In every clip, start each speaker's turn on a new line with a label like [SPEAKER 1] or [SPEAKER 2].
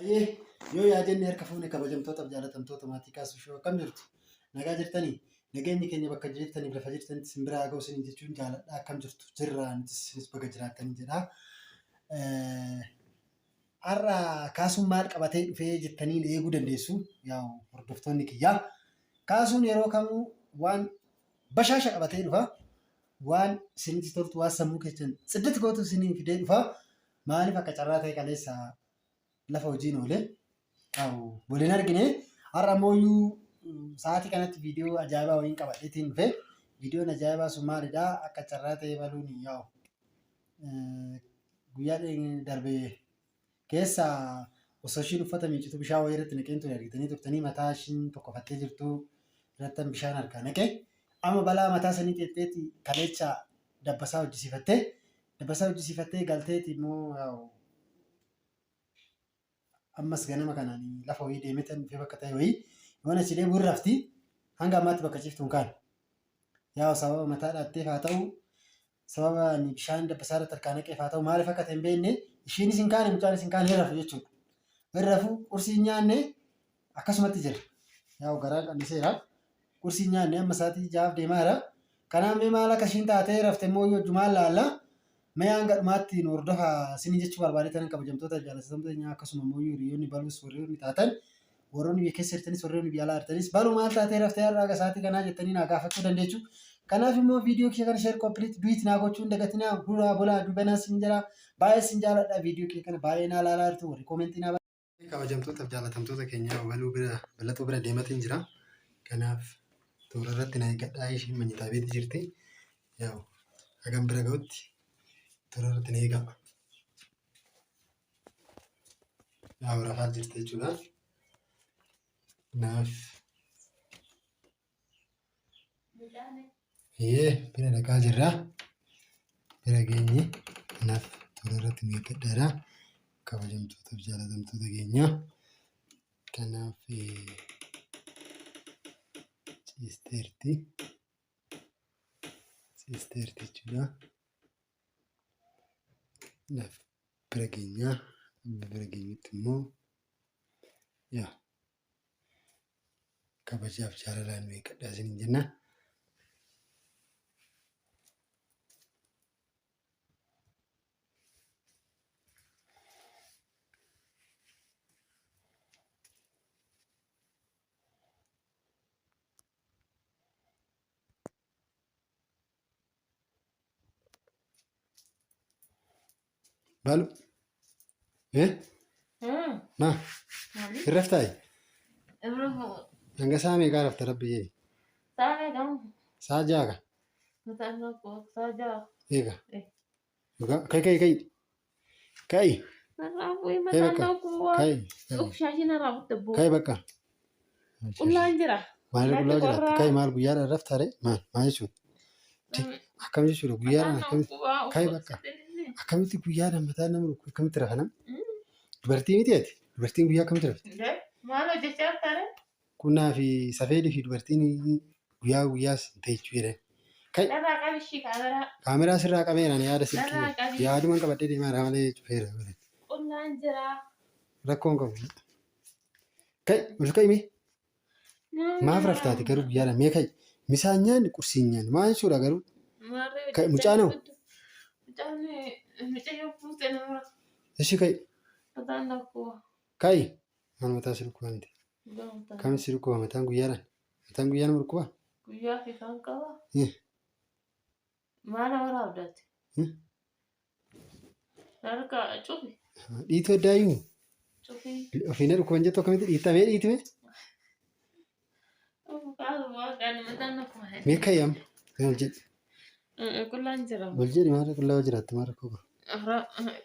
[SPEAKER 1] Yoo yaadannee harka fuunee kabajamtoota jaalatamtoota maatii kaasuu shoo akkam jirtu nagaa jirtanii nageenyi keenya bakka jirtaniif lafa jirtanitti simbira haa ga'u isin jechuun jaaladha akkam jirtu jirraa nutis bakka jiraatanii jedha. Har'a kaasuun maal qabatee dhufee jettanii eeguu dandeessu yaa hordoftoonni kiyyaa. Kaasuun yeroo kamuu waan bashaasha qabatee dhufa waan isinitti toltu waan sammuu keessan tsiddit gootu isinii fidee dhufa maaliif akka carraa ta'e kaleessa lafa hojiin oolee waliin argine har'a ammoo sa'aatii kanatti viidiyoo ajaa'ibaa wayiin qabadheetiin dhufe viidiyoon ajaa'ibaa sun maalidhaa akka carraa ta'e baluun yaa'u guyyaa darbee keessa osoo ishiin uffata miiccitu bishaan wayii irratti naqeen ture argitanii turtanii mataa ishiin tokkofattee jirtu irratti bishaan harkaa naqe amma balaa mataa sanii xeexxeeti kaleecha dabbasaa hojjisiifattee galteeti immoo yaa'u ammas ganama kanaan lafa wayii deemetan dhufee bakka ta'e wayii yoon achi deebi'u rafti hanga ammaatti bakka ciiftuun kaan yaa'u sababa mataa dhaatteef haa ta'u sababa bishaan dabbasaa irratti harkaa naqeef haa ta'u maaliif akka ta'e hin beekne ishiinis hin kaane mucaanis hin kaane hin rafu jechuudha. Hin rafu qursii hin nyaanne akkasumatti jira yaa'u garaa qanniseera qursii hin nyaanne amma isaatii jaaf deemaa jira kanaaf mee maal akka ishiin taatee rafte immoo hojjumaan laalla. Mee hanga dhumaatti nu hordofa isinii jechuu barbaadatan kabajamtoota jaalatamtoota akkasuma immoo hiriyoonni balus warroonni taatan warroonni biyya keessa jirtanis warroonni biyya alaa jirtanis baluu maal taatee raftee har'a isaatii kanaa jettanii naa gaafachuu dandeessu. Kanaaf immoo viidiyoo kee kana sheer koppiliit duwit naa gochuun dagatinaa duraa bulaa dubanaa sin jira baay'ee sin jaaladha viidiyoo kee kana baay'ee naa laalaa jirtu warri koomentii naa kabajamtoota jaalatamtoota keenya bal'atoo bira deematiin jira. Kanaaf toora irratti na eeggadhaa ishiin manyitaa beetii jirti. Yaa'u hagam bira ga'utti toora irratti na eegama. Yaa'u rafaa jirti jechuudha. Kanaaf bira dhaqaa jirra. Bira geenye kanaaf toora irratti na eeggadhaadha. Kabajamtoota jaalatamtoota keenya. Kanaaf ciisteerti jechuudha. Kanaaf bira geenyutti immoo yaa kabajaaf jaalalaan nu eeggadhaa isiniin jenna. Balu ma irraftaay hanga saa meeqaa rafta rabbi jee saa jaaga eega kai bakka maal qullaa jiraatti kai maal guyyaadhaan raftaare maal jechuudha akkam jechuudha guyyaadhaan kai bakka akkamitti guyyaadhaan mataa nama rukku akkamitti rafa nama dubartii miti ati dubartiin guyyaa akkamitti rafti qunnaa fi safeedii fi dubartiin guyyaas ta'echuu jedhan kai kaameraa sirraa qabeeraan yaada silkii yaaduman qabadhee deemaa malee cufeera rakkoon qabu kai ol ka'ime maaf raftaati garuu guyyaadhaan mee kai misaan nyaanni qursiin nyaanni maal jechuudha garuu mucaanoo ishi kai maal mataa si rukkuba miti kam si rukkuba mataan guyyaan rukkuba
[SPEAKER 2] guyyaa fi kan qaba maala waraabdaati harka cufi
[SPEAKER 1] dhiitoo daa'imu ofiina rukkuban jettu akkamitti dhiittamee dhiitime mee kai amma ol jedhi
[SPEAKER 2] qullaan jira
[SPEAKER 1] ol jedhi maal qullaa jiraatti maal rakkoo qaba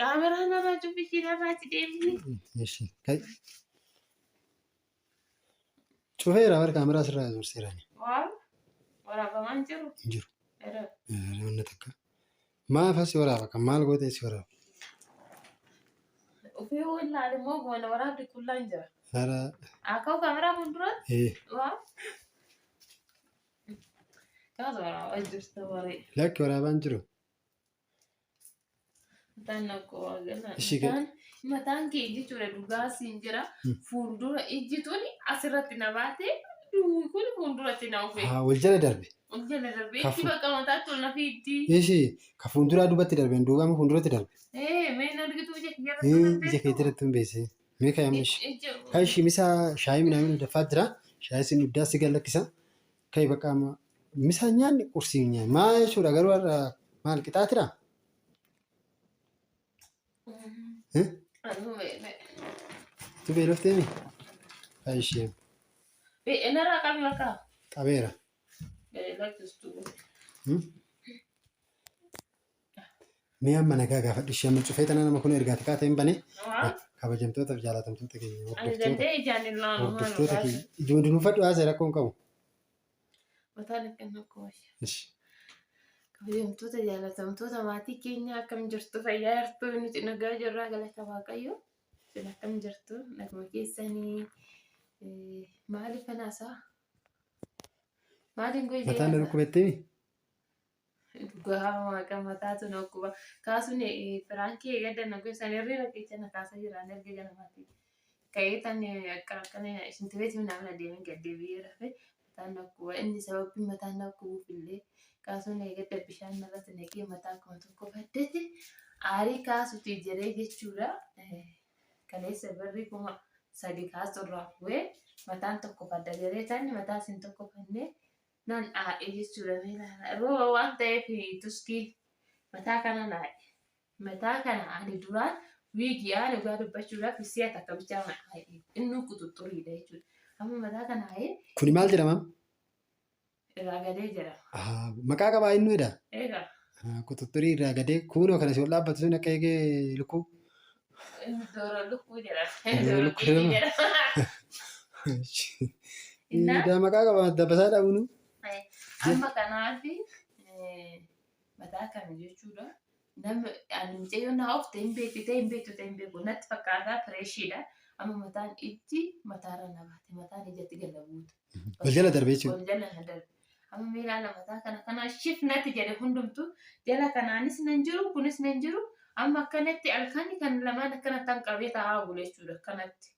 [SPEAKER 2] kaameraan irraa cufi irraati deemni
[SPEAKER 1] eshi kai cufeera bara kaameraa sirraa azuurseerani
[SPEAKER 2] waan waraabamaan
[SPEAKER 1] jiru wanna takka maaf asi waraaba kan maal gootee si waraaba
[SPEAKER 2] ofii wallaalee moo goona waraabdi qullaan jira
[SPEAKER 1] hara
[SPEAKER 2] akkoo kaameraa fuulduraatti waan kaasa waraabaa jirta waree
[SPEAKER 1] lakki waraabaan jiru
[SPEAKER 2] tanna ko agana Mataan kee jechuudha dhugaa siin jira. Fuuldura ijji tuni asirratti na baate kun fuulduratti na ufee.
[SPEAKER 1] Wal jala darbe.
[SPEAKER 2] Wal jala darbe itti bakka mataatti ol na fiiddi.
[SPEAKER 1] Ishee ka fuulduraa duubatti darbe duuba amma fuulduratti darbe.
[SPEAKER 2] Meen argitu ija
[SPEAKER 1] kee irratti hin beese. Mee ka yammish. Kan ishii misaa shaayii midhaan daffaa jira. Shaayii siin duddaa si gallakkisa. Kan bakka misaa nyaanni qursii nyaanni. Maal jechuudha garuu maal qixaatidha? Tu beeloftee mi? Kan ishee.
[SPEAKER 2] Narraa qabi bakka.
[SPEAKER 1] Qabeera. Mee amma nagaa gaafadhu ishee amma cufee tanaa nama kun ergaati kaatee hin bane kabajamtootaaf jaalatamtoota keenya
[SPEAKER 2] Ani danda'e ijaan illaan
[SPEAKER 1] hordoftoota keenya ijoollee nuufadhu haasa'e rakkoon qabu.
[SPEAKER 2] Mataan akkana akkuma kabajamtoota jaalatamtoota maatii keenya akkam jirtu fayyaa jirtu nuti nagaa jirraa galata waaqayyo isin akkam jirtu naguma keessanii maaliif kanaasaa maaliin goyjee
[SPEAKER 1] mataan dhukkubettee
[SPEAKER 2] dhugaa waaqa mataatu na dhukkuba kaasuun firaankii gadda na goysan irriira keessa na kaasa jiraan erga ganamaati ka'ee tan akkana isin tibeeti minaan adeemin gaddeebi'ee rafe mataan dhukkuba inni sababni mataan dhukkubuuf illee kaasuun gadda bishaan narratti naqee mataa akkuma tokko faddate aarii kaasuuti jedhee jechuudha kaleessa birrii 3,000 kaasurraa bu'ee mataan tokko faddagaree tan mataa isin tokko fannee nan aa'ee jechuudha rooba waan ta'eef tuskii mataa kana naa'e mataa kana ani duraan wiigii aan egaa dubbachuudhaaf si'a takka bichaa naa'e inni quxuxxuriidha jechuudha amma mataa kana naa'e.
[SPEAKER 1] Kuni maal jedhama?
[SPEAKER 2] Irraagadee jedhama.
[SPEAKER 1] Maqaa qabaa inni dha?
[SPEAKER 2] Eegaa.
[SPEAKER 1] Quxuxxurii irraagadee kunoo kana si ol dhaabbatu sun akka eegee lukkuu?
[SPEAKER 2] Dooro lukkuu jedhama.
[SPEAKER 1] Daa maqaa qaba dabbasaa dhabuunu.
[SPEAKER 2] Amma kanaafi mataa kana jechuudha. Namni ani mucayyoo naa of ta'in beeku natti fakkaataa fireeshiidha. Amma mataan ijji mataarra na baate mataan ijatti gala buuta.
[SPEAKER 1] Wal jala darbe jechuudha.
[SPEAKER 2] Wal jala na darbe. Amma miilaan mataa kana shif natti jedhe hundumtu jala kanaanis nan jiru kunis nan jiru amma akkanatti alkaani kan lamaan akkanattaan qabee taa'aa bule jechuudha akkanatti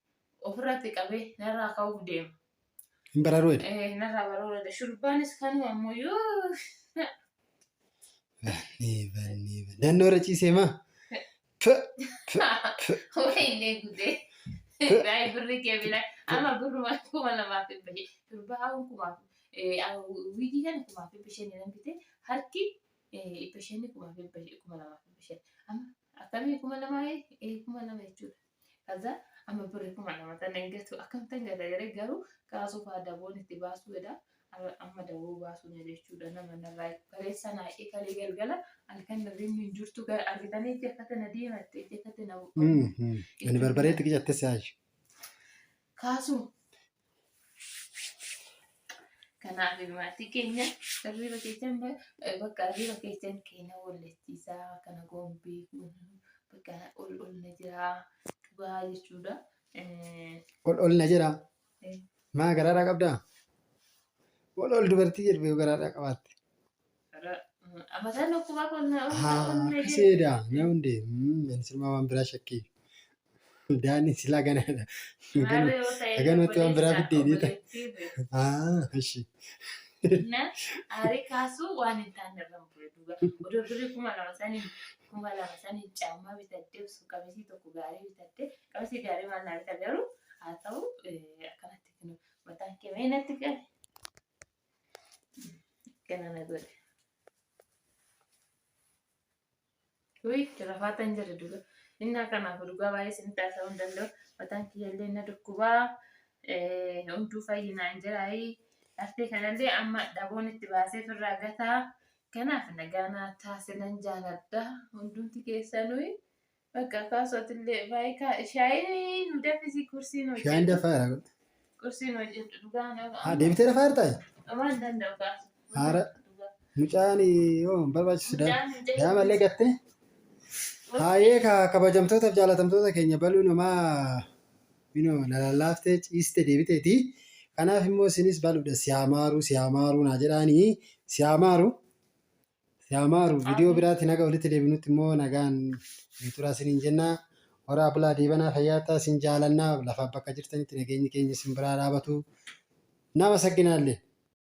[SPEAKER 2] ofirratti qabee narraa ka'uuf deema.
[SPEAKER 1] Hin baraaruudha.
[SPEAKER 2] Narraa baraaruudha shurbaanis kanuma ammoo yoo.
[SPEAKER 1] Naannoo irra ciisee maa?
[SPEAKER 2] Wayinee gudee. Baay'ee birri kee bila amma birruma 2,000 durbaa kumaaf wiigii kana 2,500 nan bite harki 5,200 amma akkamii 2,000 jechuudha. Kaza amma birri 2,000 tan eeggatu akkamtan garagalee garuu kaasuuf daboon itti baasuu jedha amma daboo baasuu jechuudha nama narraa kaleessa naa'ee kalee galgala halkan narreen hin jirtu argitanii itti akka tana deematte itti akka tana.
[SPEAKER 1] Inni barbareetti qicatte saayi.
[SPEAKER 2] Kaasuu. Kanaaf maatii keenya hirriba keessan bakka hirriba keessan keenya walleessisaa kana gombii bakka ol na jira dhugaa jechuudha.
[SPEAKER 1] Ol na jira. Maa garaadhaa qabdaa? Ol dubartii jedhu garaadhaa qabaatte.
[SPEAKER 2] Mataan dhukkubaaf ol na jira.
[SPEAKER 1] Akkaseedha na hundee sirmaa waan biraa shakkii. Daani silaa ganaadha. Ganumatti waan biraa fiddeedita. Ishi.
[SPEAKER 2] Aarii kaasuu waan hin taane irra bu'ee duuba. Odoo birrii 2,000 saniin caammaa bitattee qamisii tokko gaarii bitattee qamisii gaarii maal naa bita garuu haa ta'u akkanatti mataan kee mee natti qabe. Kana na godhe. Rafaatan jira duuba. Inni kanaaf dhugaa baay'ee isin taasisuu hin danda'u. Mataan kiyyaallee na dhukkubaa hunduu fayyinaan jiraayi. Artee kanallee amma dhaboon itti baasee firraa gataa. Kanaaf nagaa naa taasisan jaaladha. Hundumti keessanuu bakka kaasootillee baay'ee shaayii nu dafisi kursiin hojjetu.
[SPEAKER 1] Shaayiin dafaa
[SPEAKER 2] Kursiin hojjetu dhugaa nama.
[SPEAKER 1] Deebitee dafaa jirtaa?
[SPEAKER 2] Waan danda'u kaasu.
[SPEAKER 1] Haara mucaan yoo barbaachisu daamallee gattee. Haayee kabajamtootaaf jaalatamtoota keenya baluu namaa lallaaftee ciiste deebiteeti. Kanaaf immoo isinis baluudha siyaamaaru naa jedhaanii siyaamaaru viidiyoo biraatti naga walitti deebinutti immoo nagaan turaa isiniin jennaa Horaa bulaa deebanaa fayyaataa isin jaalannaa lafa bakka jirtanitti nageenyi keenya isin biraa dhaabatu. Nama sagginaallee.